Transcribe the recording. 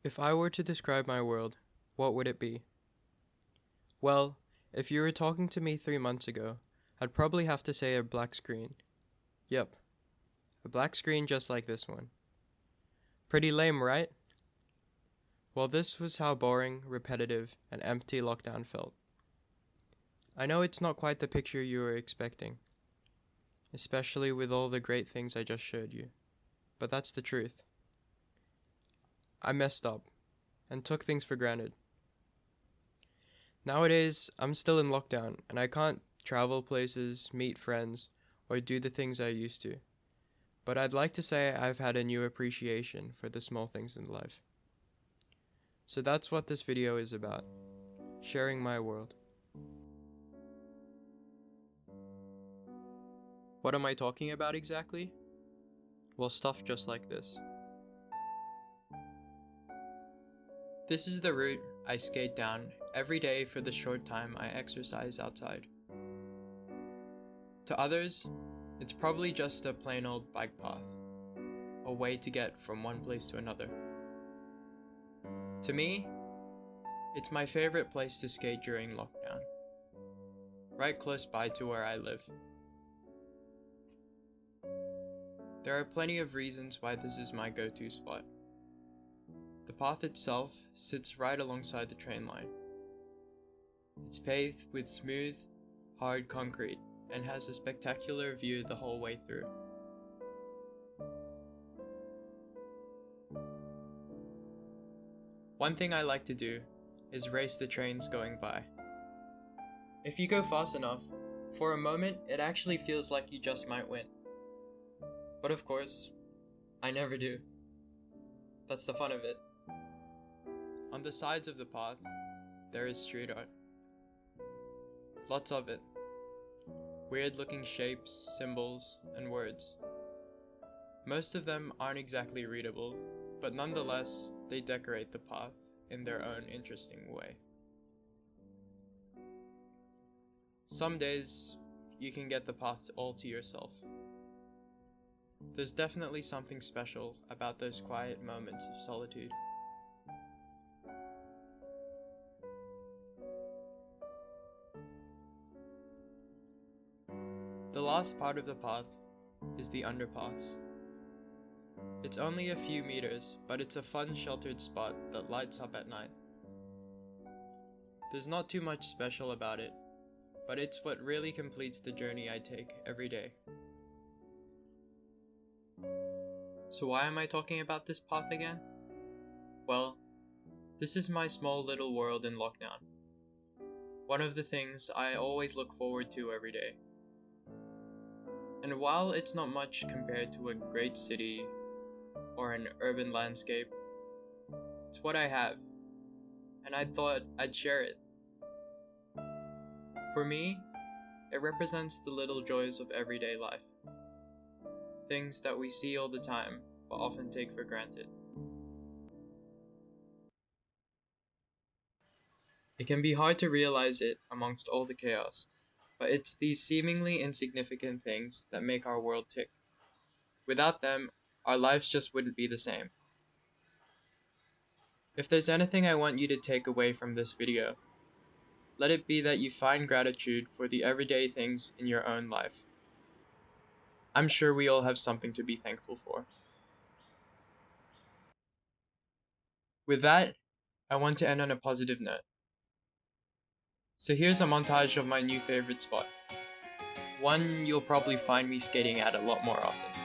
If I were to describe my world, what would it be? Well, if you were talking to me 3 months ago, I'd probably have to say a black screen. Yep, a black screen just like this one. Pretty lame, right? Well, this was how boring, repetitive, and empty lockdown felt. I know it's not quite the picture you were expecting, especially with all the great things I just showed you, but that's the truth. I messed up and took things for granted. Nowadays, I'm still in lockdown and I can't travel places, meet friends, or do the things I used to. But I'd like to say I've had a new appreciation for the small things in life. So that's what this video is about, sharing my world. What am I talking about exactly? Well, stuff just like this. This is the route I skate down every day for the short time I exercise outside. To others, it's probably just a plain old bike path, a way to get from one place to another. To me, it's my favorite place to skate during lockdown, right close by to where I live. There are plenty of reasons why this is my go-to spot. The path itself sits right alongside the train line. It's paved with smooth, hard concrete and has a spectacular view the whole way through. One thing I like to do is race the trains going by. If you go fast enough, for a moment it actually feels like you just might win. But of course, I never do. That's the fun of it. On the sides of the path, there is street art. Lots of it. Weird looking shapes, symbols, and words. Most of them aren't exactly readable, but nonetheless, they decorate the path in their own interesting way. Some days, you can get the path all to yourself. There's definitely something special about those quiet moments of solitude. The last part of the path is the underpass. It's only a few meters, but it's a fun sheltered spot that lights up at night. There's not too much special about it, but it's what really completes the journey I take every day. So why am I talking about this path again? Well, this is my small little world in lockdown. One of the things I always look forward to every day. And while it's not much compared to a great city or an urban landscape, it's what I have, and I thought I'd share it. For me, it represents the little joys of everyday life. Things that we see all the time, but often take for granted. It can be hard to realize it amongst all the chaos, but it's these seemingly insignificant things that make our world tick. Without them, our lives just wouldn't be the same. If there's anything I want you to take away from this video, let it be that you find gratitude for the everyday things in your own life. I'm sure we all have something to be thankful for. With that, I want to end on a positive note. So here's a montage of my new favorite spot. One you'll probably find me skating at a lot more often.